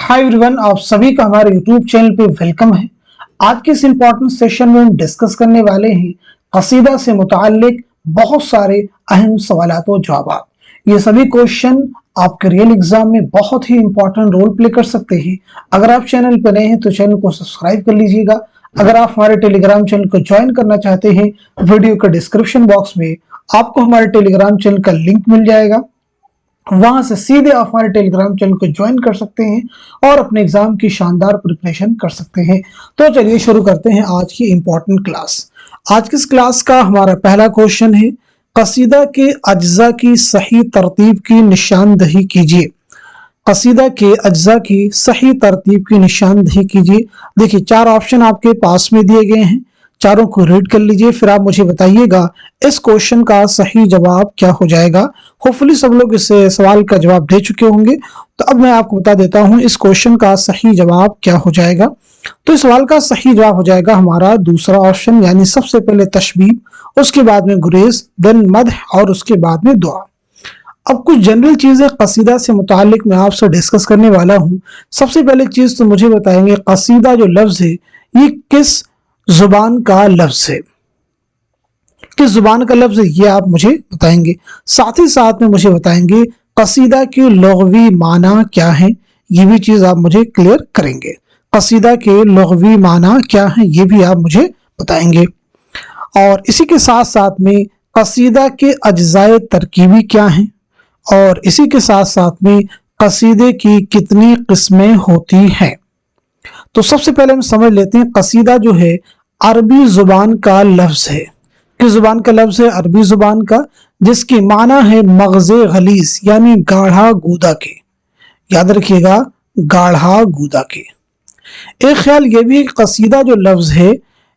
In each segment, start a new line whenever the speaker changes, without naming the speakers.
Hi everyone, आप सभी का हमारे यूट्यूब चैनल पे वेलकम है। आज के इस इम्पोर्टेंट सेशन में हम डिस्कस करने वाले हैं कसीदा से मुताल्लिक बहुत सारे अहम सवालात और जवाब। ये सभी क्वेश्चन आपके रियल एग्जाम में बहुत ही इंपॉर्टेंट रोल प्ले कर सकते हैं। अगर आप चैनल पर नए हैं तो चैनल को सब्सक्राइब कर लीजिएगा। अगर आप हमारे टेलीग्राम चैनल को ज्वाइन करना चाहते हैं, वीडियो के डिस्क्रिप्शन बॉक्स में आपको हमारे टेलीग्राम चैनल का लिंक मिल जाएगा। वहां से सीधे आप हमारे टेलीग्राम चैनल को ज्वाइन कर सकते हैं और अपने एग्जाम की शानदार प्रिपरेशन कर सकते हैं। तो चलिए शुरू करते हैं आज की इंपॉर्टेंट क्लास। आज की इस क्लास का हमारा पहला क्वेश्चन है, कसीदा के अज्जा की सही तरतीब की निशानदही कीजिए। कसीदा के अज्जा की सही तरतीब की निशानदही कीजिए। देखिए, चार ऑप्शन आपके पास में दिए गए हैं, चारों को रीड कर लीजिए, फिर आप मुझे बताइएगा इस क्वेश्चन का सही जवाब क्या हो जाएगा। होपफुली सब लोग इस सवाल का जवाब दे चुके होंगे, तो अब मैं आपको बता देता हूं इस क्वेश्चन का सही जवाब क्या हो जाएगा। तो इस सवाल का सही जवाब हो जाएगा हमारा दूसरा ऑप्शन, यानी सबसे पहले तशबीह, उसके बाद में गुरेज, देन मदह और उसके बाद में दुआ। अब कुछ जनरल चीजें कसीदा से मुतालिक मैं आपसे डिस्कस करने वाला हूं। सबसे पहले चीज तो मुझे बताएंगे कसीदा जो लफ्ज है ये किस जुबान का लफ्ज है, किस जुबान का लफ्ज है ये आप मुझे बताएंगे। साथ ही साथ में मुझे बताएंगे कसीदा के लुग़वी माना क्या है, ये भी चीज आप मुझे क्लियर करेंगे। कसीदा के लुग़वी माना क्या है ये भी आप मुझे बताएंगे। और इसी के साथ साथ में कसीदा के अज्जाए तरकीबी क्या हैं, और इसी के साथ साथ में कसीदे की कितनी किस्में होती हैं। तो सबसे पहले हम समझ लेते हैं, कसीदा जो है अरबी जुबान का लफ्ज है। किस जुबान का लफ्ज है? अरबी जुबान का, जिसकी माना है मगज़े गलीज़, यानी गाढ़ा गूदा के। याद रखिएगा, गाढ़ा गूदा के। एक ख्याल ये भी, कसीदा जो लफ्ज है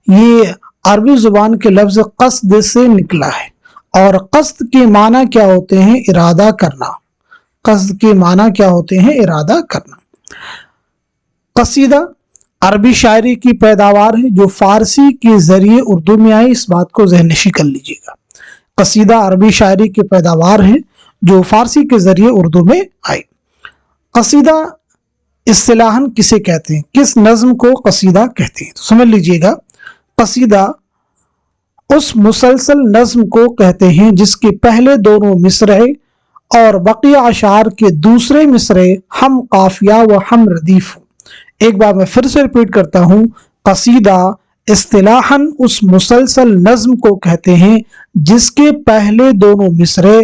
ये अरबी जुबान के लफ्ज कस्द से निकला है, और कस्द के माना क्या होते हैं? इरादा करना। कस्द के माना क्या होते हैं? इरादा करना। कसीदा अरबी शायरी की पैदावार है जो फारसी के जरिए उर्दू में आई, इस बात को ज़हननशीं कर लीजिएगा। कसीदा अरबी शायरी की पैदावार है जो फारसी के जरिए उर्दू में आई। कसीदा इस्तिलाहन किसे कहते हैं? किस नज्म को कसीदा कहते हैं? तो समझ लीजिएगा, कसीदा उस मुसलसल नज्म को कहते हैं जिसके पहले दोनों मिसरे और बकिया अशार के दूसरे मिसरे हम काफिया व हम रदीफ। एक बार मैं फिर से रिपीट करता हूं, कसीदा इस्तिलाहन उस मुसलसल नज्म को कहते हैं जिसके पहले दोनों मिसरे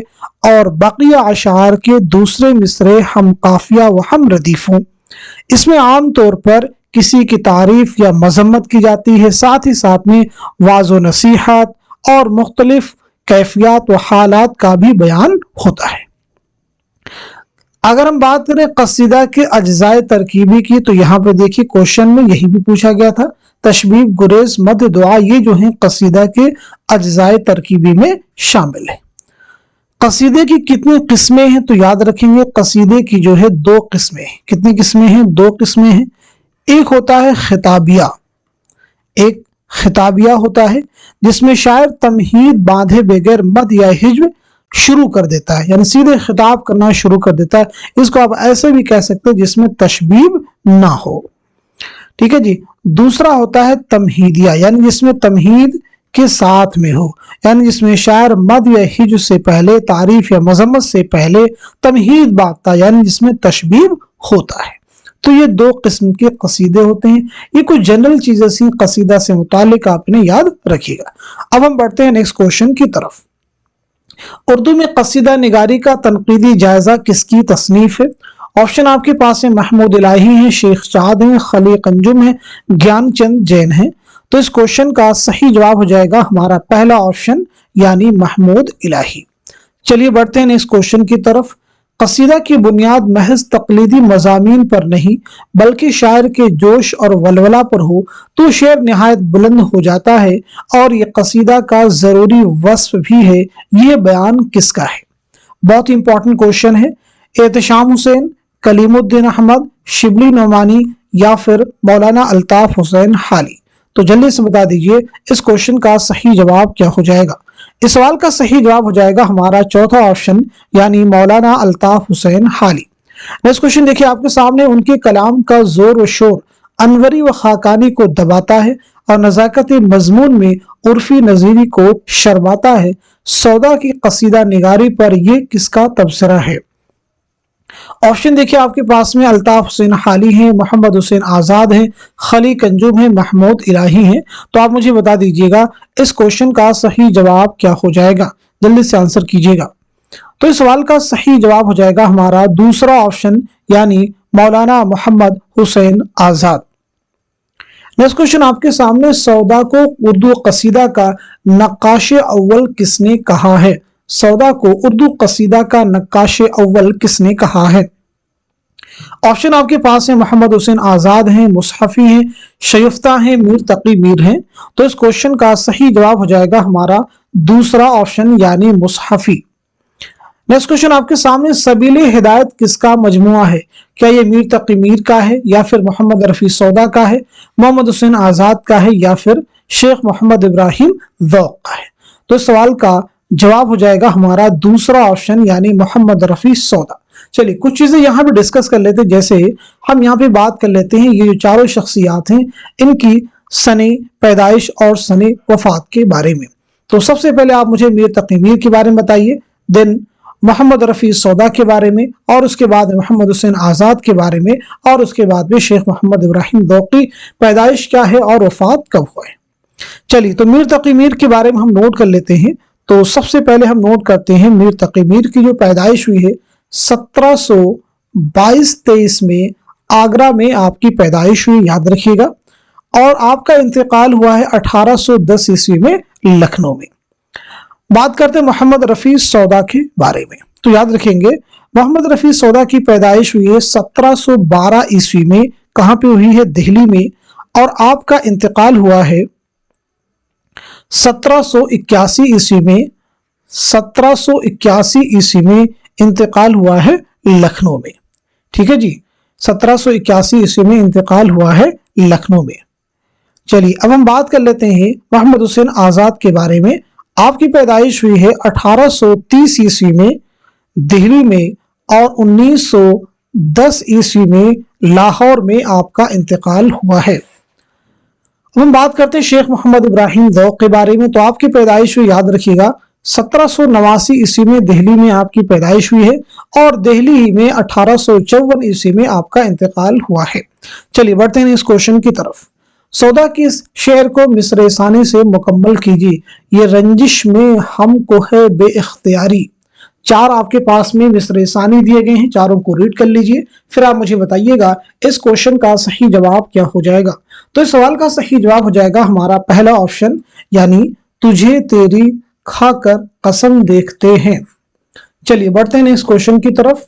और बकिया अशार के दूसरे मिसरे हम काफिया व हम रदीफ हों। इसमें आम तौर पर किसी की तारीफ या मजम्मत की जाती है, साथ ही साथ में वाज़ो नसीहत और मुख्तलिफ कैफियत व हालात का भी बयान होता है। अगर हम बात करें कसीदा के अज्जाए तरकीबी की, तो यहाँ पे देखिए क्वेश्चन में यही भी पूछा गया था। तशबीह, गुरेज, मद, दुआ, ये जो है कसीदा के अज्जाए तरकीबी में शामिल है। कसीदे की कितनी किस्में हैं? तो याद रखेंगे कसीदे की जो है दो किस्में हैं। कितनी किस्में हैं? दो किस्में हैं। एक होता है खिताबिया, एक खिताबिया होता है जिसमें शायर तमहीद बांधे बगैर मद या हिज्व शुरू कर देता है, यानी सीधे खिताब करना शुरू कर देता है। इसको आप ऐसे भी कह सकते हैं जिसमें तशबीब ना हो। ठीक है जी। दूसरा होता है तमहीदिया, यानी जिसमें तमहीद के साथ में हो, यानी जिसमें शायर मद या हिज्व से पहले, तारीफ या मजम्मत से पहले तमहीद बांधता, यानी जिसमें तशबीब होता है। तो ये दो किस्म के कसीदे होते हैं। ये कुछ जनरल चीजें सी कसीदा से मुतालिक आपने याद रखिएगा। अब हम बढ़ते हैं नेक्स्ट क्वेश्चन की तरफ। उर्दू में कसीदा निगारी का तनकीदी जायजा किसकी तसनीफ है? ऑप्शन आपके पास है, महमूद इलाही है, शेख चाद है, खलीक अंजुम है, ज्ञानचंद जैन है। तो इस क्वेश्चन का सही जवाब हो जाएगा हमारा पहला ऑप्शन, यानी महमूद इलाही। चलिए बढ़ते हैं इस क्वेश्चन की तरफ। कसीदा की बुनियाद महज तकलीदी मज़ामीन पर नहीं बल्कि शायर के जोश और वलवला पर हो तो शेर निहायत बुलंद हो जाता है, और ये कसीदा का जरूरी वस्फ भी है। ये बयान किसका है? बहुत इंपॉर्टेंट क्वेश्चन है। एहतशाम हुसैन, कलीमुद्दीन अहमद, शिबली नोमानी या फिर मौलाना अल्ताफ हुसैन हाली। तो जल्दी से बता दीजिए इस क्वेश्चन का सही जवाब क्या हो जाएगा। इस सवाल का सही जवाब हो जाएगा हमारा चौथा ऑप्शन, यानी मौलाना अल्ताफ हुसैन हाली। नेक्स्ट क्वेश्चन देखिए आपके सामने, उनके कलाम का जोर व शोर अनवरी व खाकानी को दबाता है और नजाकत मजमून में उर्फी नजीरी को शर्माता है। सौदा की कसीदा निगारी पर यह किसका तबसरा है? ऑप्शन देखिए आपके पास में अल्ताफ हुसैन हाली हैं, मोहम्मद हुसैन आजाद हैं, खली कंजूम हैं, महमूद इलाही हैं। तो आप मुझे बता दीजिएगा इस क्वेश्चन का सही जवाब क्या हो जाएगा, जल्दी से आंसर कीजिएगा। तो इस सवाल का सही जवाब हो जाएगा हमारा दूसरा ऑप्शन, यानी मौलाना मोहम्मद हुसैन आजाद। नेक्स्ट क्वेश्चन आपके सामने, सौदा को उर्दू कसीदा का नक्काश अव्वल किसने कहा है? सौदा को उर्दू कसीदा का नक्काश अव्वल किसने कहा है? ऑप्शन आपके पास है मोहम्मद हुसैन आजाद हैं, मुसहफी हैं, शयुफ्ता हैं, मीर तकी मीर हैं। तो इस क्वेश्चन का सही जवाब हो जाएगा हमारा दूसरा ऑप्शन, यानी मुसहफी। नेक्स्ट क्वेश्चन आपके सामने, सबीले हिदायत किसका मजमुआ है? क्या ये मीर तकी मीर का है, या फिर मोहम्मद रफी सौदा का है, मोहम्मद हुसैन आजाद का है, या फिर शेख मोहम्मद इब्राहिम ज़ौक़ का है? तो इस सवाल का जवाब हो जाएगा हमारा दूसरा ऑप्शन, यानी मोहम्मद रफी सौदा। चलिए कुछ चीजें यहाँ पे डिस्कस कर लेते हैं। जैसे हम यहाँ पे बात कर लेते हैं ये जो चारों शख्सियात हैं इनकी सने पैदाइश और सने वफात के बारे में। तो सबसे पहले आप मुझे मीर तकी मीर के बारे में बताइए, देन मोहम्मद रफी सौदा के बारे में, और उसके बाद मोहम्मद हुसैन आजाद के बारे में, और उसके बाद में शेख मोहम्मद इब्राहिम ज़ौक़ की पैदाइश क्या है और वफात कब हुआ है। चलिए तो मीर तकी मीर के बारे में हम नोट कर लेते हैं। तो सबसे पहले हम नोट करते हैं मीर तकी मीर की जो पैदाइश हुई है 1722-23 में आगरा में आपकी पैदाइश हुई, याद रखिएगा। और आपका इंतकाल हुआ है 1810 ईस्वी में लखनऊ में। बात करते हैं मोहम्मद रफी सौदा के बारे में। तो याद रखेंगे मोहम्मद रफी सौदा की पैदाइश हुई है 1712 ईस्वी में। कहां पे हुई है? दिल्ली में। और आपका इंतकाल हुआ है 1781 ईस्वी में। 1781 ईस्वी में इंतकाल हुआ है लखनऊ में। ठीक है जी, 1781 ईस्वी में इंतकाल हुआ है लखनऊ में। चलिए अब हम बात कर लेते हैं मोहम्मद हुसैन आजाद के बारे में। आपकी पैदाइश हुई है 1830 ईस्वी में दिल्ली में, और 1910 ईस्वी में लाहौर में आपका इंतकाल हुआ है। अब हम बात करते हैं शेख मोहम्मद इब्राहिम ज़ौक़ के बारे में। तो आपकी पैदाइश हुई, याद रखिएगा, 1789 ईस्वी में दिल्ली में आपकी पैदाइश हुई है, और दिल्ली ही में 1854 ईस्वी में आपका इंतकाल हुआ है। चलिए बढ़ते हैं इस क्वेश्चन की तरफ। सौदा की इस शेर को मिसरे सानी से मुकम्मल कीजिए। ये रंजिश में हमको है बेइख्तियारी। चार आपके पास में मिसरे सानी दिए गए हैं, चारों को रीड कर लीजिए, फिर आप मुझे बताइएगा इस क्वेश्चन का सही जवाब क्या हो जाएगा। तो इस सवाल का सही जवाब हो जाएगा हमारा पहला ऑप्शन, यानी तुझे तेरी खाकर कसम देखते हैं। चलिए बढ़ते हैं इस क्वेश्चन की तरफ।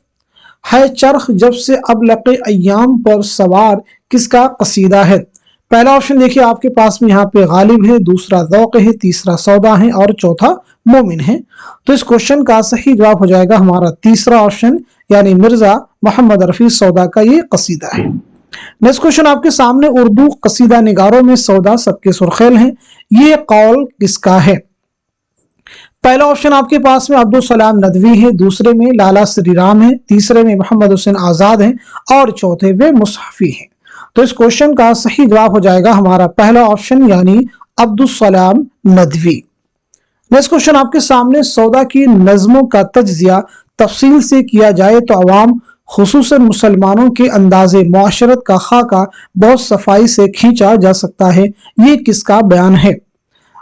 है चरख जब से अब लके अय्याम पर सवार किसका कसीदा है? पहला ऑप्शन देखिए आपके पास में यहाँ पे गालिब है, दूसरा ज़ौक़ है, तीसरा सौदा है, और चौथा मोमिन है। तो इस क्वेश्चन का सही जवाब हो जाएगा हमारा तीसरा ऑप्शन, यानी मिर्जा मोहम्मद रफी सौदा का ये कसीदा है। नेक्स्ट क्वेश्चन आपके सामने, उर्दू कसीदा निगारों में सौदा सबके सुर्खेल हैं, ये कौल किसका है? पहला ऑप्शन आपके पास में अब्दुल सलाम नदवी है, दूसरे में लाला श्री राम है, तीसरे में मोहम्मद हुसैन आजाद हैं, और चौथे में मुसहफी हैं। तो इस क्वेश्चन का सही जवाब हो जाएगा हमारा पहला ऑप्शन, यानी अब्दुल सलाम नदवी। नेक्स्ट क्वेश्चन आपके सामने, सौदा की नज़्मों का तज्जिया तफसील से किया जाए तो अवाम खुसूसन मुसलमानों के अंदाजे मुआशरत का खाका बहुत सफाई से खींचा जा सकता है, ये किसका बयान है?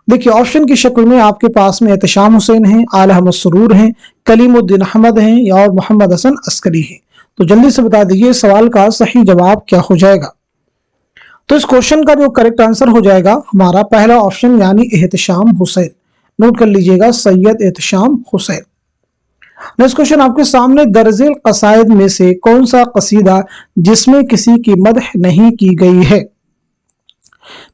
देखिए ऑप्शन की शक्ल में आपके पास में एहतशाम हुसैन हैं, आला अहमद सुरूर हैं, कलीमुद्दीन अहमद हैं, और मोहम्मद हसन अस्करी हैं। तो जल्दी से बता दीजिए सवाल का सही जवाब क्या हो जाएगा। तो इस क्वेश्चन का जो करेक्ट आंसर हो जाएगा हमारा पहला ऑप्शन, यानी एहतशाम हुसैन। नोट कर लीजिएगा, सैयद एहतशाम हुसैन। नेक्स्ट क्वेश्चन आपके सामने, दर्जिल कसायद में से कौन सा कसीदा जिसमें किसी की मदह नहीं की गई है?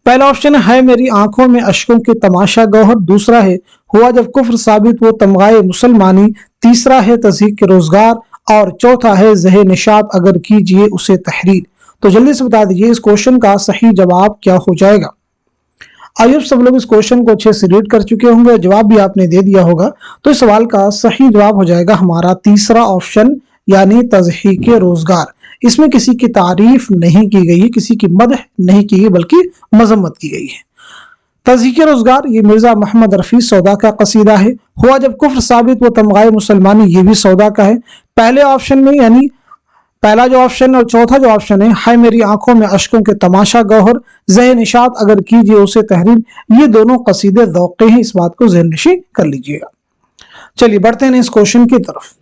पहला ऑप्शन है मेरी आंखों में अश्कों के तमाशा गौहर, दूसरा है हुआ जब कुफ्र साबित वो तमगाए मुसलमानी, तीसरा है तज़हीक के रोजगार, और चौथा है ज़हे निशात अगर कीजिए उसे तहरीर। तो जल्दी से बता दीजिए इस क्वेश्चन का सही जवाब क्या हो जाएगा। आइए सब लोग इस क्वेश्चन को अच्छे से रीड कर चुके होंगे, जवाब भी आपने दे दिया होगा। तो इस सवाल का सही जवाब हो जाएगा हमारा तीसरा ऑप्शन, यानी तज़हीक रोजगार। इसमें किसी की तारीफ नहीं की गई है, किसी की मदह नहीं की गई बल्कि मजम्मत की गई है। तज़हीक रोजगार ये मिर्जा मोहम्मद रफ़ी सौदा का कसीदा है। हुआ जब कुफ्र साबित व तमगाए मुसलमानी, ये भी सौदा का है। पहले ऑप्शन में यानी पहला जो ऑप्शन और चौथा जो ऑप्शन है मेरी आंखों में अश्कों के तमाशा गौहर, ज़हन निशात अगर कीजिए उसे तहरीर, ये दोनों कसीदे ज़ौक़े हैं। इस बात को ज़हन नशी कर लीजिएगा। चलिए बढ़ते हैं इस क्वेश्चन की तरफ।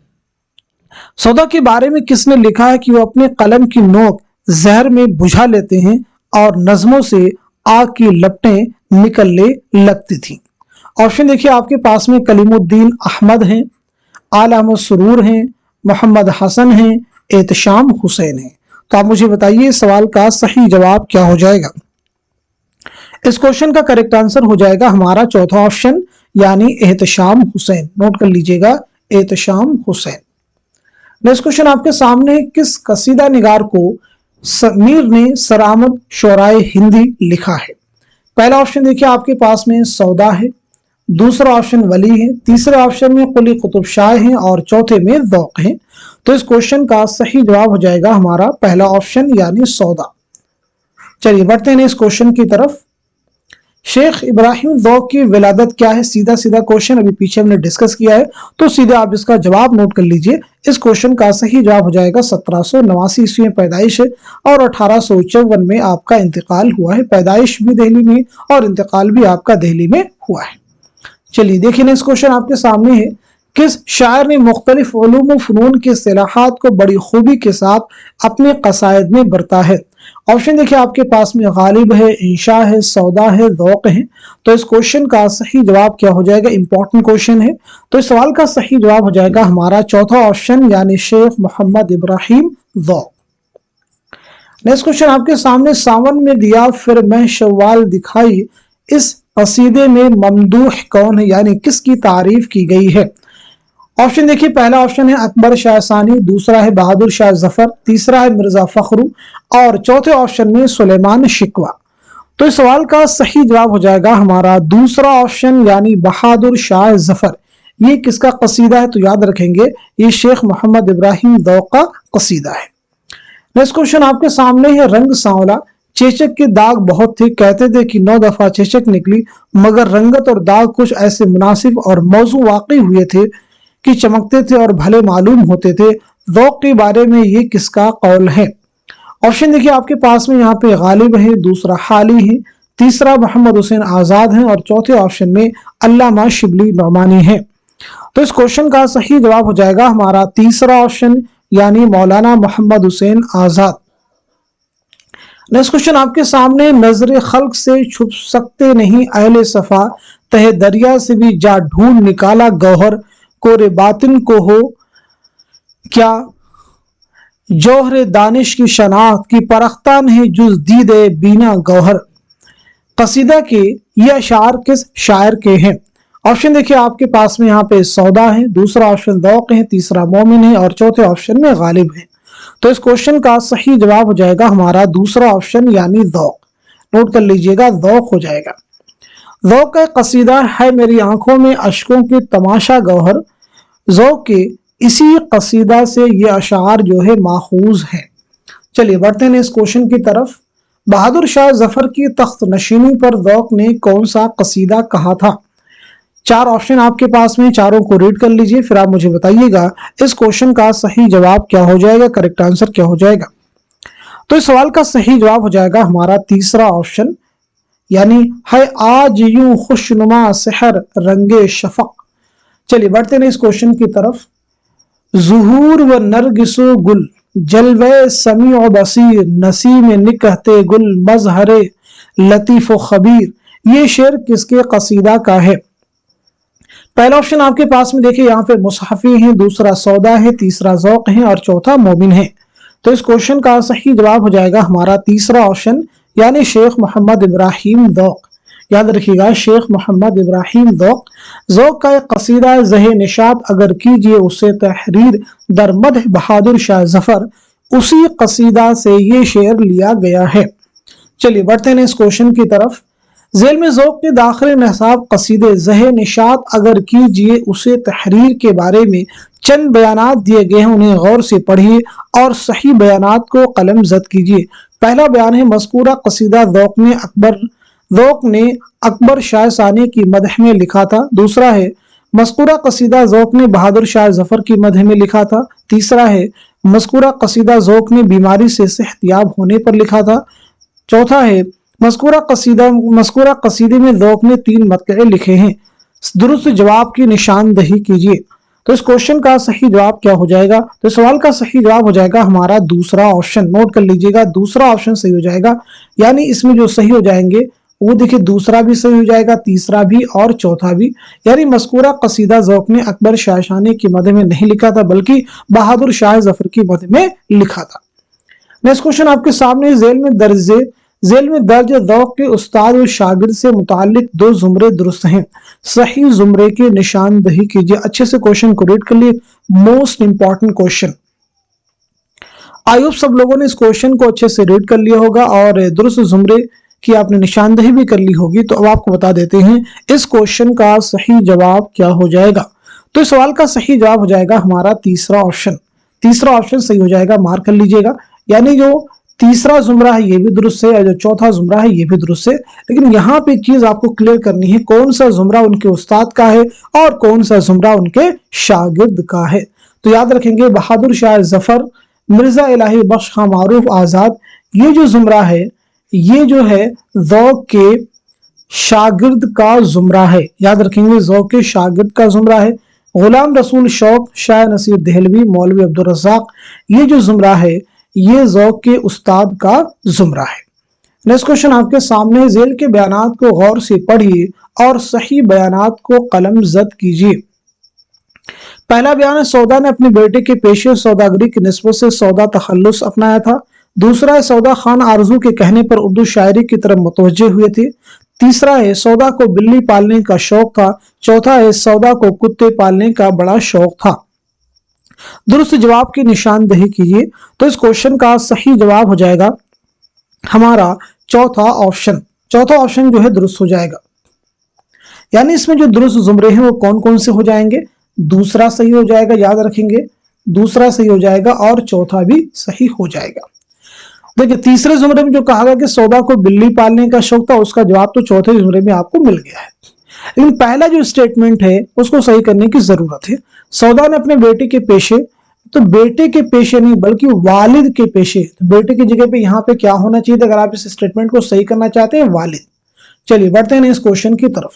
सौदा के बारे में किसने लिखा है कि वो अपने कलम की नोक जहर में बुझा लेते हैं और नज़मों से आग की लपटें निकलने लगती थी। ऑप्शन देखिए आपके पास में कलीमुद्दीन अहमद हैं, आला अहमद सुरूर हैं, मोहम्मद हसन हैं, एहतशाम हुसैन हैं। तो आप मुझे बताइए इस सवाल का सही जवाब क्या हो जाएगा। इस क्वेश्चन का करेक्ट आंसर हो जाएगा हमारा चौथा ऑप्शन यानी एहतशाम हुसैन। नोट कर लीजिएगा, एहतशाम हुसैन। नेक्स्ट क्वेश्चन आपके सामने, किस कसीदा निगार को मीर ने सरामद शोराए हिंदी लिखा है। पहला ऑप्शन देखिए आपके पास में सौदा है, दूसरा ऑप्शन वली है, तीसरे ऑप्शन में कुली कुतुब शाह है और चौथे में ज़ौक़ है। तो इस क्वेश्चन का सही जवाब हो जाएगा हमारा पहला ऑप्शन यानी सौदा। चलिए बढ़ते हैं इस क्वेश्चन की तरफ। शेख इब्राहिम ज़ौक़ की विलादत क्या है। सीधा सीधा क्वेश्चन अभी पीछे हमने डिस्कस किया है, तो सीधे आप इसका जवाब नोट कर लीजिए। इस क्वेश्चन का सही जवाब हो जाएगा 1789 ईस्वी में पैदाइश है और 1854 में आपका इंतकाल हुआ है। पैदाइश भी दिल्ली में और इंतकाल भी आपका दिल्ली में हुआ है। चलिए देखिए नेक्स्ट क्वेश्चन आपके सामने है, किस शायर ने मुख्तलिफ उलूम व फ़नून के इस्तिलाहात को बड़ी खूबी के साथ अपने कसायद में बरता है। ऑप्शन देखिए आपके पास में गालिब है, इंशा है, सौदा है, ज़ौक़ है। तो इस क्वेश्चन का सही जवाब क्या हो जाएगा। इंपॉर्टेंट क्वेश्चन है, तो इस सवाल का सही जवाब हो जाएगा हमारा चौथा ऑप्शन यानी शेख मोहम्मद इब्राहिम ज़ौक़। नेक्स्ट क्वेश्चन आपके सामने, सावन में दिया फिर मैं शव्वाल दिखाई, इस कसीदे में ममदूह कौन है यानी किसकी तारीफ की गई है। ऑप्शन देखिए पहला ऑप्शन है अकबर शाह सानी, दूसरा है बहादुर शाह जफर, तीसरा है मिर्जा फखरू और चौथे ऑप्शन में सुलेमान शिकवा। तो इस सवाल का सही जवाब हो जाएगा हमारा दूसरा ऑप्शन यानी बहादुर शाह जफर। ये किसका कसीदा है, तो याद रखेंगे ये शेख मोहम्मद इब्राहिम ज़ौक़ का कसीदा है। नेक्स्ट क्वेश्चन आपके सामने है, रंग सांवला, चेचक के दाग बहुत थे, कहते थे कि 9 दफा चेचक निकली, मगर रंगत और दाग कुछ ऐसे मुनासिब और मौजू वाकई हुए थे कि चमकते थे और भले मालूम होते थे। ज़ौक़ के बारे में ये किसका कौल है। ऑप्शन देखिए आपके पास में यहाँ पे गालिब है, दूसरा हाली है, तीसरा मोहम्मद हुसैन आज़ाद है और चौथे ऑप्शन में अल्लामा शिबली नौमानी है। तो इस क्वेश्चन का सही जवाब हो जाएगा हमारा तीसरा ऑप्शन यानी मौलाना मोहम्मद हुसैन आज़ाद। नेक्स्ट क्वेश्चन आपके सामने, नजर खल्क से छुप सकते नहीं अहले सफा, तहे दरिया से भी जा ढूंढ निकाला गौहर, कोरे बातिन को हो क्या जौहर दानिश की शनाख्त की परख्ता नहीं जुज दीदे बीना गौहर। कसीदा के ये अशार किस शायर के हैं। ऑप्शन देखिए आपके पास में यहाँ पे सौदा है, दूसरा ऑप्शन ज़ौक़ है, तीसरा मोमिन है और चौथे ऑप्शन में गालिब है। तो इस क्वेश्चन का सही जवाब हो जाएगा हमारा दूसरा ऑप्शन यानी ज़ौक़। नोट कर लीजिएगा, ज़ौक़ हो जाएगा। ज़ौक़ का कसीदा है मेरी आंखों में अश्कों के तमाशा गौहर। ज़ौक़ के इसी कसीदा से ये अशार जो है माखूज है। चलिए बढ़ते हैं इस क्वेश्चन की तरफ। बहादुर शाह जफर की तख्त नशीनी पर ज़ौक़ ने कौन सा कसीदा कहा था। चार ऑप्शन आपके पास में, चारों को रीड कर लीजिए, फिर आप मुझे बताइएगा इस क्वेश्चन का सही जवाब क्या हो जाएगा, करेक्ट आंसर क्या हो जाएगा। तो इस सवाल का सही जवाब हो जाएगा हमारा तीसरा ऑप्शन यानी है आज यूं खुशनुमा सहर रंगे शफक। चलिए बढ़ते हैं इस क्वेश्चन की तरफ। ज़ुहूर व नरगिसो गुल, जलवे समी व बसीर, नसीम निकहते गुल, मजहरे लतीफ़ व खबीर। ये शेर किसके कसीदा का है। पहला ऑप्शन आपके पास में देखिए यहाँ पे मुसहफी है, दूसरा सौदा है, तीसरा ज़ौक़ है और चौथा मोमिन है। तो इस क्वेश्चन का सही जवाब हो जाएगा हमारा तीसरा ऑप्शन यानी शेख मोहम्मद इब्राहिम ज़ौक़। याद रखिएगा शेख मोहम्मद इब्राहिम ज़ौक़। ज़ौक़ का एक कसीदा ज़ह निशात अगर कीजिए उसे तहरीर दर मदह बहादुर शाह जफर, उसी कसीदा से ये शेर लिया गया है। चलिए बढ़ते हैं इस क्वेश्चन की तरफ। ذیل میں ذوق کے داخل نصاب قصیدے ذہ نشاط اگر کیجئے اسے تحریر کے بارے میں چند بیانات دیے گئے ہیں، انہیں غور سے پڑھیے اور صحیح بیانات کو قلم زد کیجئے۔ پہلا بیان ہے مذکورہ قصیدہ ذوق نے اکبر شاہ ثانی کی مدح میں لکھا تھا۔ دوسرا ہے مذکورہ قصیدہ ذوق نے بہادر شاہ ظفر کی مدح میں لکھا تھا۔ تیسرا ہے مذکورہ قصیدہ ذوق نے بیماری سے صحت یاب ہونے پر لکھا تھا۔ چوتھا ہے مذکورہ قصیدے میں ذوق نے 3 مقطعے لکھے ہیں۔ درست جواب کی نشاندہی کیجیے۔ تو اس کوشچن کا صحیح جواب کیا ہو جائے گا؟ تو سوال کا صحیح جواب ہو جائے گا ہمارا دوسرا آپشن۔ نوٹ کر لیجئے گا، دوسرا آپشن صحیح ہو جائے گا، یعنی اس میں جو صحیح ہو جائیں گے وہ دیکھیں دوسرا بھی صحیح ہو جائے گا، تیسرا بھی اور چوتھا بھی، یعنی مذکورہ قصیدہ ذوق نے اکبر شاہ ثانی کی مدح میں نہیں لکھا تھا بلکہ بہادر شاہ ظفر کی مدح میں لکھا تھا۔ نیکسٹ کوشچن آپ کے سامنے ذیل میں درج ذوق کے استاد و شاگرد سے متعلق 2 زمرے درست ہیں، صحیح زمرے کی نشاندہی کیجیے۔ اچھے سے کوشچن کو ریڈ کر لیے، most important question. I hope سب لوگوں نے اس کوشچن کو اچھے سے ریڈ کر لیا ہوگا اور درست زمرے کی آپ نے نشاندہی بھی کر لی ہوگی۔ تو اب آپ کو بتا دیتے ہیں اس کوشچن کا صحیح جواب کیا ہو جائے گا۔ تو اس سوال کا صحیح جواب ہو جائے گا ہمارا تیسرا آپشن۔ تیسرا آپشن صحیح ہو جائے گا، مارک کر لیجئے گا، یعنی جو تیسرا زمرہ ہے یہ بھی درست ہے اور جو چوتھا زمرہ ہے یہ بھی درست ہے۔ لیکن یہاں پہ چیز آپ کو کلیئر کرنی ہے کون سا زمرہ ان کے استاد کا ہے اور کون سا زمرہ ان کے شاگرد کا ہے۔ تو یاد رکھیں گے بہادر شاہ ظفر، مرزا الہی بخش خاں معروف آزاد، یہ جو زمرہ ہے یہ جو ہے ذوق کے شاگرد کا زمرہ ہے۔ یاد رکھیں گے ذوق کے شاگرد کا زمرہ ہے۔ غلام رسول شوق، شاہ نصیر دہلوی، مولوی عبدالرزاق، یہ جو زمرہ ہے یہ ذوق کے استاد کا زمرہ ہے۔ نیکسٹ کوشچن آپ کے سامنے، ذیل کے بیانات کو غور سے پڑھیے اور صحیح بیانات کو قلم زد کیجیے۔ پہلا بیان ہے سودا نے اپنے بیٹے کے پیشے سوداگری کی نسبت سے سودا تخلص اپنایا تھا۔ دوسرا ہے سودا خان آرزو کے کہنے پر اردو شاعری کی طرف متوجہ ہوئے تھے۔ تیسرا ہے سودا کو بلی پالنے کا شوق تھا۔ چوتھا ہے سودا کو کتے پالنے کا بڑا شوق تھا۔ درست جواب کی نشاندہی کیجیے۔ تو اس کوشچن کا صحیح جواب ہو جائے گا ہمارا چوتھا آپشن۔ چوتھا آپشن جو ہے درست ہو جائے گا، یعنی اس میں جو درست زمرے ہیں وہ کون کون سے ہو جائیں گے؟ دوسرا صحیح ہو جائے گا، یاد رکھیں گے دوسرا صحیح ہو جائے گا اور چوتھا بھی صحیح ہو جائے گا۔ دیکھیں تیسرے زمرے میں جو کہا گیا کہ سودا کو بلی پالنے کا شوق تھا، اس کا جواب تو چوتھے زمرے میں آپ کو مل گیا ہے، لیکن پہلا جو اسٹیٹمنٹ ہے اس کو صحیح کرنے کی ضرورت ہے۔ سودا نے اپنے بیٹے کے پیشے، تو بیٹے کے پیشے نہیں بلکہ والد کے پیشے، تو بیٹے کی جگہ پہ یہاں پہ کیا ہونا چاہیے اگر آپ اس اسٹیٹمنٹ کو صحیح کرنا چاہتے ہیں؟ والد۔ چلیے بڑھتے ہیں اس کوشچن کی طرف۔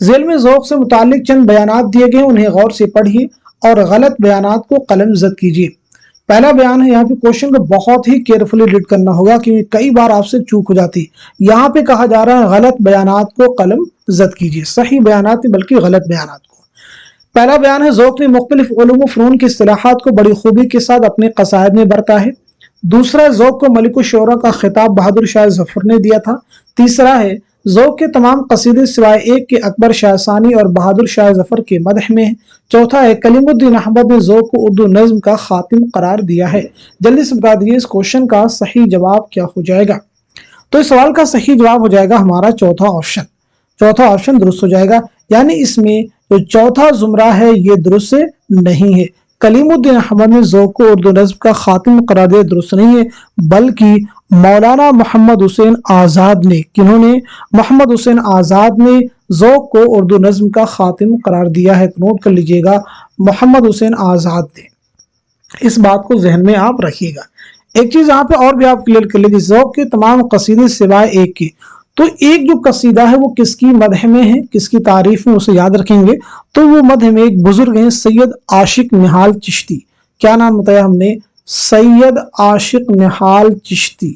ذیل میں ذوق سے متعلق چند بیانات دیے گئے، انہیں غور سے پڑھیے اور غلط بیانات کو قلم زد کیجیے۔ پہلا بیان ہے، یہاں پہ کوشچن کو بہت ہی کیئرفلی ریڈ کرنا ہوگا کیونکہ کئی بار آپ سے چوک ہو جاتی۔ یہاں پہ کہا جا رہا ہے غلط بیانات کو قلم زد کیجیے، صحیح بیانات نہیں بلکہ غلط بیانات کو۔ پہلا بیان ہے ذوق نے مختلف علوم و فنون کی اصطلاحات کو بڑی خوبی کے ساتھ اپنے قصائد میں برتا ہے۔ دوسرا ہے ذوق کو ملک الشعراء کا خطاب بہادر شاہ ظفر نے دیا تھا۔ تیسرا ہے ذوق کے تمام قصیدے سوائے ایک کے اکبر شاہ ثانی اور بہادر شاہ ظفر کے مدح میں ہیں۔ چوتھا ہے کلیم الدین احمد نے ذوق کو اردو نظم کا خاتم قرار دیا ہے۔ جلدی سے بتا دیجیے اس کوشچن کا صحیح جواب کیا ہو جائے گا؟ تو اس سوال کا صحیح جواب ہو جائے گا ہمارا چوتھا آپشن۔ چوتھا آپشن درست ہو جائے گا، یعنی اس میں جو چوتھا زمرہ ہے یہ درست نہیں ہے۔ کلیم الدین احمد نے ذوق کو اردو نظم کا خاتم قرار دیا، درست نہیں ہے، بلکہ مولانا محمد حسین آزاد نے، کنہوں نے؟ محمد حسین آزاد نے ذوق کو اردو نظم کا خاتم قرار دیا ہے۔ نوٹ کر لیجئے گا محمد حسین آزاد نے، اس بات کو ذہن میں آپ رکھیے گا۔ ایک چیز یہاں پہ اور بھی آپ کلیئر کر لیجیے، ذوق کے تمام قصیدے سوائے ایک کے، تو ایک جو قصیدہ ہے وہ کس کی مدح میں ہے، کس کی تعریف میں، اسے یاد رکھیں گے تو وہ مدح میں ایک بزرگ ہیں سید عاشق نہال چشتی۔ کیا نام بتایا ہم نے؟ سید عاشق نہال چشتی،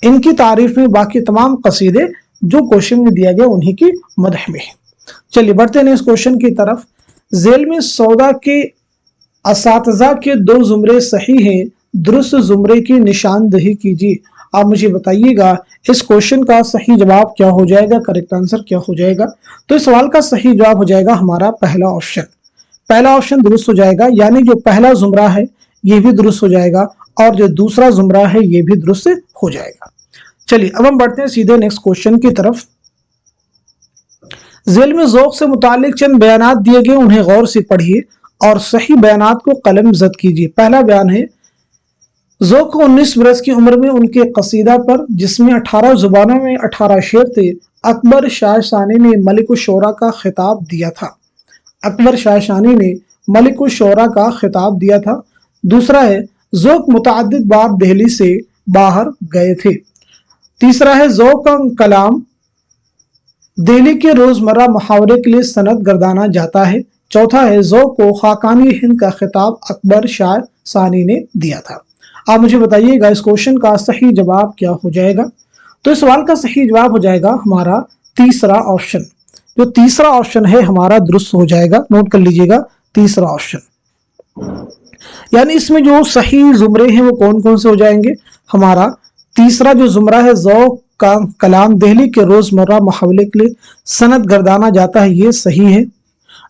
ان کی تعریف میں، باقی تمام قصیدے جو کوشچن میں دیا گیا انہی کی مدح میں ہے۔ چلیے بڑھتے ہیں اس کوشچن کی طرف۔ ذیل میں سودا کے اساتذہ کے 2 زمرے صحیح ہیں، درست زمرے کی نشاندہی کیجیے۔ آپ مجھے بتائیے گا اس کوشچن کا صحیح جواب کیا ہو جائے گا، کریکٹ آنسر کیا ہو جائے گا؟ تو اس سوال کا صحیح جواب ہو جائے گا ہمارا پہلا آپشن۔ پہلا آپشن درست ہو جائے گا، یعنی جو پہلا زمرہ ہے یہ بھی درست ہو جائے گا اور جو دوسرا زمرہ ہے یہ بھی درست ہو جائے گا۔ चलिए अब हम बढ़ते हैं सीधे नेक्स्ट क्वेश्चन की तरफ। ज़ेल में ज़ौक़ से मुतालिक चंद बयानात दिए गए, उन्हें गौर से पढ़िए और सही बयानात को कलम ज़द कीजिए। पहला बयान है, ज़ौक़ को 19 बरस की उम्र में उनके कसीदा पर, जिसमें 18 जुबानों में 18 शेर थे, अकबर शाह सानी ने मलिक शुरा का खिताब दिया था। अकबर शाह सानी ने मलिक शुरा का खिताब दिया था। दूसरा है, ज़ौक़ मुतअद्दिद बार दिल्ली से बाहर गए थे। तीसरा है, ज़ौक़ का कलाम दिल्ली के रोजमर्रा मुहावरे के लिए सनद गर्दाना जाता है। चौथा है, ज़ौक़ को खाकानी हिंद का खिताब अकबर शाह सानी ने दिया था। आप मुझे बताइएगा इस क्वेश्चन का सही जवाब क्या हो जाएगा। तो इस सवाल का सही जवाब हो जाएगा हमारा तीसरा ऑप्शन। जो तीसरा ऑप्शन है हमारा दुरुस्त हो जाएगा। नोट कर लीजिएगा, तीसरा ऑप्शन। यानी इसमें जो सही जुमरे हैं वो कौन कौन से हो जाएंगे। हमारा तीसरा जो जुमरा है, ज़ौक़ का कलाम दिल्ली के रोजमर्रा मुहावरे के लिए सनद गर्दाना जाता है, ये सही है।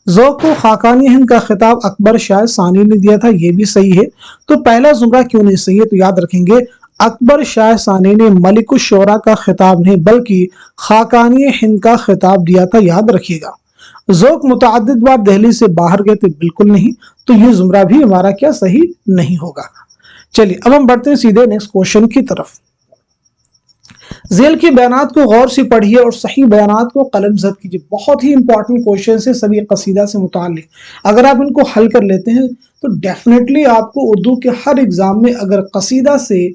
ज़ौक़ को खाकानी हिंद का खिताब अकबर शाह सानी ने दिया था, ये भी सही है। तो पहला जुमरा क्यों नहीं सही है, तो याद रखेंगे अकबर शाह सानी ने मलिक शुरा का खिताब नहीं बल्कि खाकानी हिंद का खिताब दिया था, याद रखिएगा। ज़ौक़ मुतअद्दिद बार दिल्ली से बाहर गए थे, बिल्कुल नहीं। तो ये जुमरा भी हमारा क्या सही नहीं होगा। चलिए अब हम बढ़ते हैं सीधे नेक्स्ट क्वेश्चन की तरफ। ज़ेल के बयानात को गौर से पढ़िए और सही बयानात को कलम ज़द कीजिए। बहुत ही इंपॉर्टेंट क्वेश्चन है सभी कसीदा से मुताल्लिक। अगर आप इनको हल कर लेते हैं तो डेफिनेटली आपको उर्दू के हर एग्जाम में अगर कसीदा से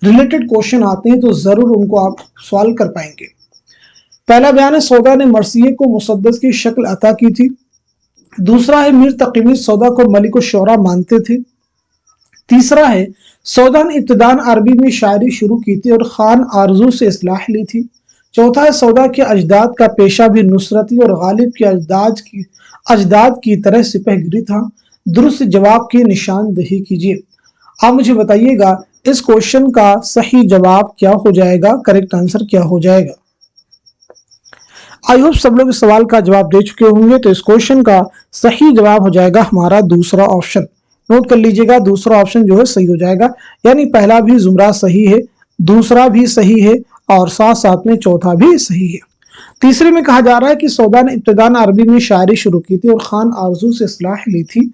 रिलेटेड क्वेश्चन आते हैं तो जरूर उनको आप सॉल्व कर पाएंगे। पहला बयान है, सौदा ने मरसिये को मुसद्दस की शक्ल अता की थी। दूसरा है, मीर तकीमुद्दीन सौदा को मलिक शुरा मानते थे। तीसरा है, सौदा ने इब्तिदान अरबी में शायरी शुरू की थी और खान आरजू से इस्लाह ली थी। चौथा है, सौदा के अजदाद का पेशा भी नुसरती और गालिब के अजदाद की तरह सिपहगिरी था। दुरुस्त जवाब की निशानदही कीजिए। आप मुझे बताइएगा इस क्वेश्चन का सही जवाब क्या हो जाएगा, करेक्ट आंसर क्या हो जाएगा। आई होप सब लोग इस सवाल का जवाब दे चुके होंगे। तो इस क्वेश्चन का सही जवाब हो जाएगा हमारा दूसरा ऑप्शन। नोट कर लीजिएगा, दूसरा ऑप्शन जो है सही हो जाएगा। यानी पहला भी जुमरा सही है, दूसरा भी सही है और साथ साथ में चौथा भी सही है। तीसरे में कहा जा रहा है कि सौदा ने इब्तिदान अरबी में शायरी शुरू की थी और खान आरजू से इस्लाह ली थी।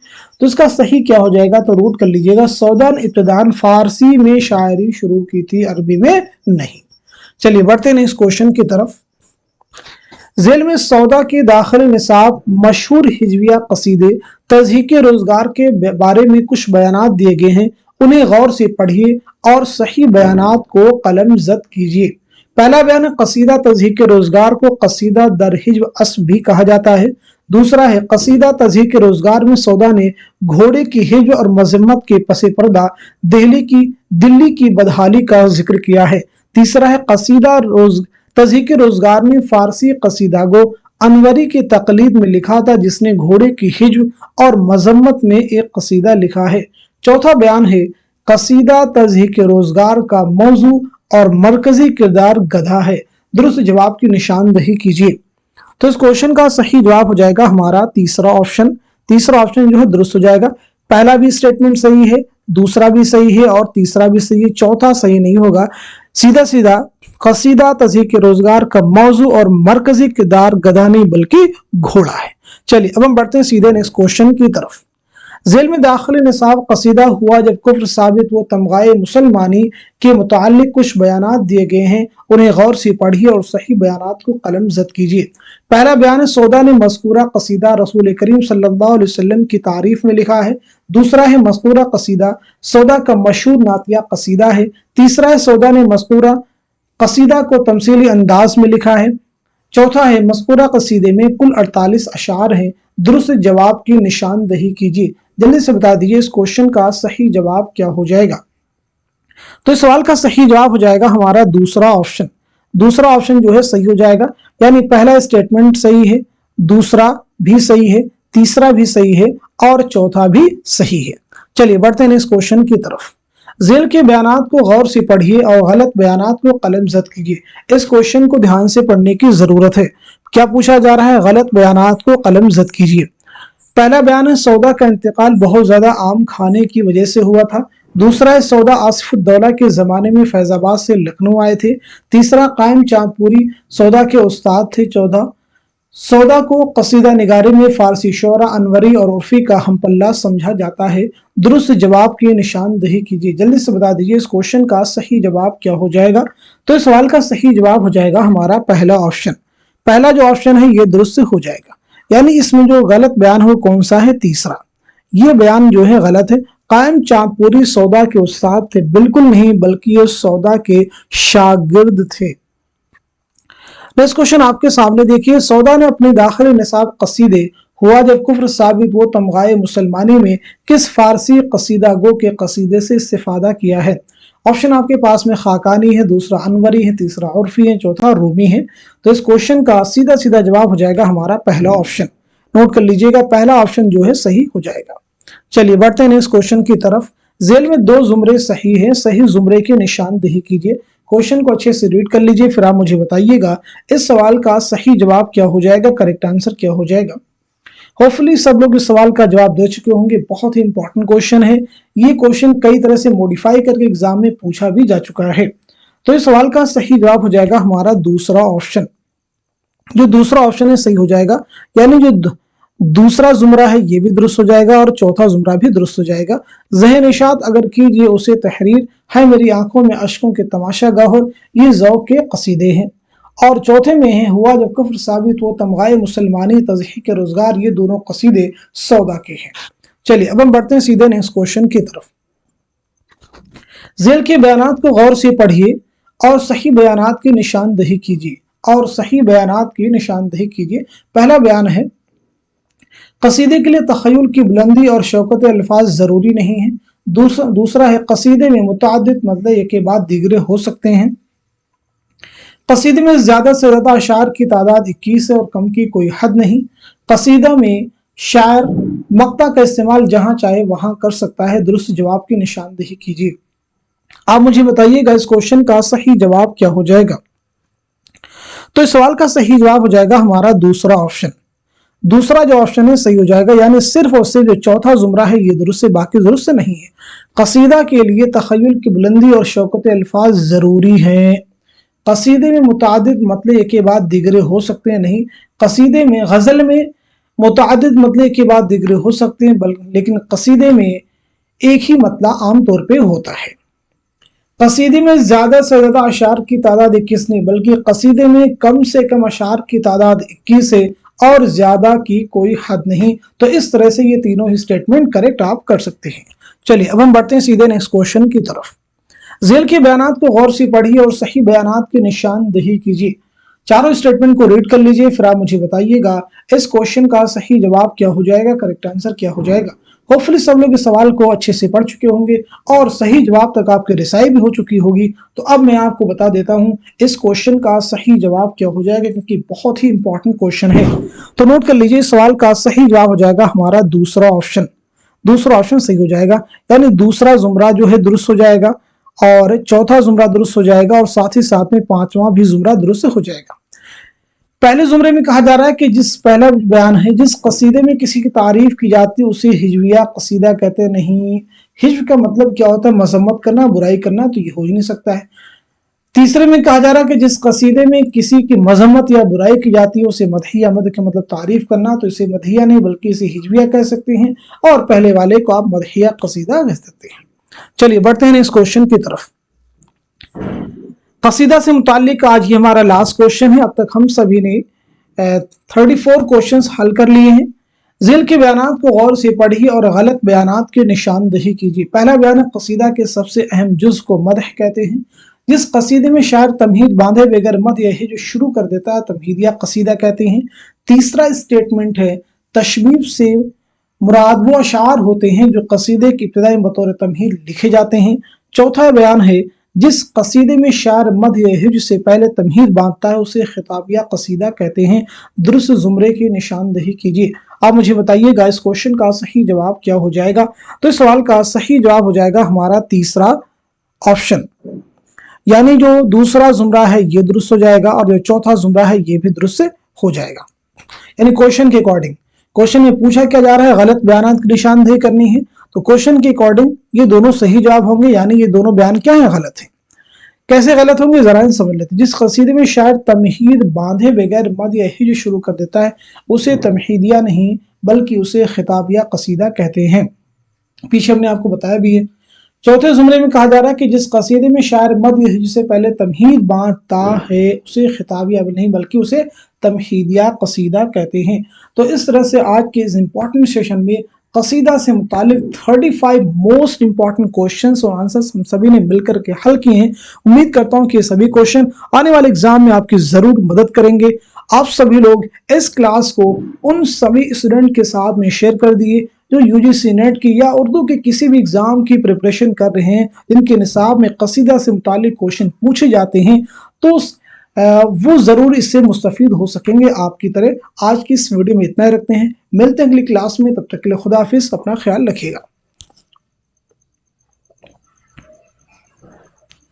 तो इसका सही क्या हो जाएगा, तो नोट कर लीजिएगा, सौदा ने इब्तिदान फारसी में शायरी शुरू की थी, अरबी में नहीं। चलिए बढ़ते हैं इस क्वेश्चन की तरफ। ज़ेल में सौदा के दाखिल निसाब मशहूर हिजविया कसीदे तज़हीक रोजगार के बारे में कुछ बयानात दिए गए हैं, उन्हें गौर से पढ़िए और सही बयानात को कलम ज़द कीजिए। पहला बयान है, कसीदा तज़हीक रोजगार को कसीदा दर हिज्व अस्ब भी कहा जाता है। दूसरा है, कसीदा तज़हीक रोजगार में सौदा ने घोड़े की हिज्व और मजम्मत के पसे पर्दा दिल्ली की बदहाली का जिक्र किया है। तीसरा है, कसीदा तज़हीक रोजगार ने फारसी कसीदा गो अनवरी की तकलीद में लिखा था, जिसने घोड़े की हिज्व और मजम्मत में एक कसीदा लिखा है। चौथा बयान है, कसीदा तज़हीक रोजगार का मौजू और मरकजी किरदार गधा है। दुरुस्त जवाब की निशानदही कीजिए। तो इस क्वेश्चन का सही जवाब हो जाएगा हमारा तीसरा ऑप्शन। तीसरा ऑप्शन जो है दुरुस्त हो जाएगा। पहला भी स्टेटमेंट सही है, दूसरा भी सही है और तीसरा भी सही है, चौथा सही नहीं होगा। सीधा सीधा कसीदा तज़हीक रोजगार का मौजू और मरकजी किरदार गधा नहीं बल्कि घोड़ा है। चलिए अब हम बढ़ते हैं सीधे नेक्स्ट क्वेश्चन की तरफ। ज़ेल में दाखिल निसाब कसीदा हुआ जब कुफ्र साबित व तमगाए मुसलमानी के मुताल्लिक कुछ बयानात दिए गए हैं, उन्हें गौर से पढ़िए और सही बयानात को कलम ज़द कीजिए। पहला बयान है, सौदा ने मज़कूरा कसीदा रसूल करीम सल्लल्लाहु अलैहि वसल्लम की तारीफ में लिखा है। दूसरा है, मज़कूरा कसीदा सौदा का मशहूर नातिया कसीदा है। तीसरा है, सौदा ने मज़कूरा कसीदा को तमसीली अंदाज में लिखा है। चौथा है, मज़कूरा कसीदे में कुल 48 अशार हैं। दुरुस्त जवाब की निशानदही कीजिए। जल्दी से बता दीजिए इस क्वेश्चन का सही जवाब क्या हो जाएगा। तो इस सवाल का सही जवाब हो जाएगा हमारा दूसरा ऑप्शन। दूसरा ऑप्शन जो है सही हो जाएगा। यानी पहला स्टेटमेंट सही है, दूसरा भी सही है, तीसरा भी सही है और चौथा भी सही है। चलिए बढ़ते हैं इस क्वेश्चन की तरफ। ज़ेल के बयानात को गौर से पढ़िए और गलत बयानात को कलम ज़द कीजिए। इस क्वेश्चन को ध्यान से पढ़ने की जरूरत है। क्या पूछा जा रहा है, गलत बयानात को कलम ज़द कीजिए। पहला बयान है, सौदा का इंतकाल बहुत ज्यादा आम खाने की वजह से हुआ था। दूसरा है सौदा आसिफुद्दौला के ज़माने में फैज़ाबाद से लखनऊ आए थे। तीसरा कायम चांदपुरी सौदा के उस्ताद थे। चौदह सौदा को कसीदा निगारी में फारसी शोरा अनवरी और उर्फी का हमपल्ला समझा जाता है। दुरुस्त जवाब की निशानदेही कीजिए। जल्दी से बता दीजिए इस क्वेश्चन का सही जवाब क्या हो जाएगा। तो इस सवाल का सही जवाब हो जाएगा हमारा पहला ऑप्शन। पहला जो ऑप्शन है ये दुरुस्त हो जाएगा, यानी इसमें जो गलत बयान हो कौन सा है, तीसरा। ये बयान जो है गलत है। कायम चांदपुरी सौदा के उस्ताद थे, बिल्कुल नहीं, बल्कि ये सौदा के शागिर्द थे। नेक्स्ट क्वेश्चन आपके सामने देखिए, सौदा ने अपने दाखिल निसाब कसीदे हुआ जब कुफ्र साबित वो तमगाए मुसलमानी में किस फारसी कसीदा गो के कसीदे से इस्तिफादा किया है। ऑप्शन आपके पास में खाकानी है, दूसरा अनवरी है, तीसरा उर्फी है, चौथा रूमी है। तो इस क्वेश्चन का सीधा सीधा जवाब हो जाएगा हमारा पहला ऑप्शन। नोट कर लीजिएगा, पहला ऑप्शन जो है सही हो जाएगा। चलिए बढ़ते हैं नेक्स्ट क्वेश्चन की तरफ। जेल में दो जुमरे सही है, सही जुमरे की निशानदेही कीजिए। क्वेश्चन को अच्छे से रीड कर लीजिए, फिर आप मुझे बताइएगा इस सवाल का सही जवाब क्या हो जाएगा, करेक्ट आंसर क्या हो जाएगा। होपफुली सब लोग इस सवाल का जवाब दे चुके होंगे। बहुत ही इंपॉर्टेंट क्वेश्चन है। ये क्वेश्चन कई तरह से मॉडिफाई करके एग्जाम में पूछा भी जा चुका है। तो इस सवाल का सही जवाब हो जाएगा हमारा दूसरा ऑप्शन। जो दूसरा ऑप्शन है सही हो जाएगा, यानी जो दूसरा जुमरा है ये भी दुरुस्त हो जाएगा और चौथा जुमरा भी दुरुस्त हो जाएगा। ज़हन इशात अगर कीजिए उसे तहरीर है मेरी आंखों में अश्कों के तमाशा गौहर, ये ज़ौक़ के कसीदे हैं। और चौथे में है हुआ जब कुफ्र साबित वो तमगाए मुसलमानी तज़हीक़ रोजगार, ये दोनों कसीदे सौदा के हैं। चलिए अब हम बढ़ते हैं सीधे नेक्स्ट क्वेश्चन की तरफ। ज़ेल के बयानात को गौर से पढ़िए और सही बयानात की निशानदेही कीजिए। और सही बयानात की निशानदेही कीजिए। पहला बयान है, कसीदे के लिए तख़य्युल की बुलंदी और शौकत अल्फाज ज़रूरी नहीं है। दूसरा है, कसीदे में मुतअद्दिद मतलब एक के बाद दीगरे हो सकते हैं। कसीदे में ज़्यादा से ज़्यादा अशार की तादाद 21 है और कम की कोई हद नहीं। कसीदा में शायर मक्ता का इस्तेमाल जहां चाहे वहां कर सकता है। दुरुस्त जवाब की निशानदेही कीजिए। आप मुझे बताइएगा इस क्वेश्चन का सही जवाब क्या हो जाएगा। तो इस सवाल का सही जवाब हो जाएगा हमारा दूसरा ऑप्शन। दूसरा जो ऑप्शन है सही हो जाएगा, यानी सिर्फ और सिर्फ जो चौथा जुमरा है ये दुरुस्त है, बाकी दुरुस्त नहीं है। कसीदा के लिए तख़य्युल की बुलंदी और शौकत अल्फाज जरूरी हैं। कसीदे में मुतअद्दिद मतलब एक के बाद दिगरे हो सकते हैं, नहीं। कसीदे में गजल में मुतअद्दिद मतलब एक के बाद दिगरे हो सकते हैं, लेकिन कसीदे में एक ही मतला आमतौर पर होता है। कसीदे में ज्यादा से ज्यादा अशार की तादाद 21 नहीं, बल्कि कसीदे में कम से कम अशार की तादाद 21 है और ज्यादा की कोई हद नहीं। तो इस तरह से ये तीनों ही स्टेटमेंट करेक्ट आप कर सकते हैं। चलिए अब हम बढ़ते हैं सीधे नेक्स्ट क्वेश्चन की तरफ। जेल के बयानात को गौर से पढ़िए और सही बयानात की निशानदेही कीजिए। चारों स्टेटमेंट को रीड कर लीजिए, फिर आप मुझे बताइएगा इस क्वेश्चन का सही जवाब क्या हो जाएगा, करेक्ट आंसर क्या हो जाएगा। होपफुली सब लोग इस सवाल को अच्छे से पढ़ चुके होंगे और सही जवाब तक आपकी रिसाई भी हो चुकी होगी। तो अब मैं आपको बता देता हूं इस क्वेश्चन का सही जवाब क्या हो जाएगा, क्योंकि बहुत ही इंपॉर्टेंट क्वेश्चन है। तो नोट कर लीजिए, इस सवाल का सही जवाब हो जाएगा हमारा दूसरा ऑप्शन। दूसरा ऑप्शन सही हो जाएगा, यानी दूसरा जुमरा जो है दुरुस्त हो जाएगा और चौथा जुमरा दुरुस्त हो जाएगा और साथ ही साथ में पांचवा भी जुमरा दुरुस्त हो जाएगा। पहले जुमरे में कहा जा रहा है कि जिस पहला बयान है, जिस कसीदे में किसी की तारीफ की जाती है उसे हिजविया कसीदा कहते नहीं। हिज्व का मतलब क्या होता है, मजम्मत करना, बुराई करना, तो ये हो ही नहीं सकता है। तीसरे में कहा जा रहा है कि जिस कसीदे में किसी की मजम्मत या बुराई की जाती है उसे मदहिया, मद का मतलब तारीफ करना, तो इसे मदहिया नहीं बल्कि इसे हिजविया कह सकते हैं। और पहले वाले को आप मदहिया कसीदा कह सकते हैं। चलिए बढ़ते हैं इस क्वेश्चन की तरफ। कसीदा से मुताल्लिक आज ये हमारा लास्ट क्वेश्चन है। अब तक हम सभी ने 34 क्वेश्चंस हल कर लिए हैं। ज़ेल के बयानात को गौर से पढ़िए और गलत बयानात की निशानदेही कीजिए। पहला बयान है, कसीदा के सबसे अहम जुज को मदह कहते हैं। जिस कसीदे में शायर तमहीद बांधे बगैर मद या हिज शुरू कर देता है तमहीद या कसीदा कहते हैं। तीसरा स्टेटमेंट है, तशबीब से मुराद वो अशार होते हैं जो कसीदे की इब्तिदा में बतौर तमहीद लिखे जाते हैं। चौथा बयान है, जिस कसीदे में शायर मद या हिज से पहले तमहीद बांधता है उसे खिताबिया कसीदा कहते हैं। दुरुस्त जुमरे की निशानदेही कीजिए। आप मुझे बताइएगा इस क्वेश्चन का सही जवाब क्या हो जाएगा। तो इस सवाल का सही जवाब हो जाएगा हमारा तीसरा ऑप्शन, यानी जो दूसरा जुमरा है ये दुरुस्त हो जाएगा और जो चौथा जुमरा है ये भी दुरुस्त हो जाएगा। यानी क्वेश्चन के अकॉर्डिंग क्वेश्चन में पूछा क्या जा रहा है, गलत बयान की निशानदेही करनी है। तो क्वेश्चन के अकॉर्डिंग ये दोनों सही जवाब होंगे, यानी ये दोनों बयान क्या है, गलत है। कैसे गलत होंगे जरा समझ लेते हैं। जिस कसीदे में शायर तमहीद बांधे बगैर मद या हिज शुरू कर देता है उसे तमहीदिया नहीं बल्कि उसे खिताबिया कसीदा कहते हैं। पीछे हमने आपको बताया भी है। चौथे जुमले में कहा जा रहा है कि जिस कसीदे में शायर मद या हिज से पहले तमहीद बांधता है उसे खिताबिया नहीं बल्कि उसे तमहीदिया कसीदा कहते हैं। तो इस तरह से आज के इस इंपॉर्टेंट सेशन में कसीदा से मुतालिक 35 मोस्ट इंपॉर्टेंट क्वेश्चंस और आंसर्स हम सभी ने मिलकर के हल किए हैं। उम्मीद करता हूं कि ये सभी क्वेश्चन आने वाले एग्जाम में आपकी जरूर मदद करेंगे। आप सभी लोग इस क्लास को उन सभी स्टूडेंट के साथ में शेयर कर दिए जो यूजीसी नेट की या उर्दू के किसी भी एग्जाम की प्रिपरेशन कर रहे हैं, जिनके निसाब में कसीदा से मुतालिक क्वेश्चन पूछे जाते हैं, तो वो जरूर इससे मुस्तफीद हो सकेंगे आपकी तरह। आज की इस वीडियो में इतना ही रखते हैं, मिलते हैं अगली क्लास में, तब तक के लिए खुदा हाफिज, अपना ख्याल रखिएगा।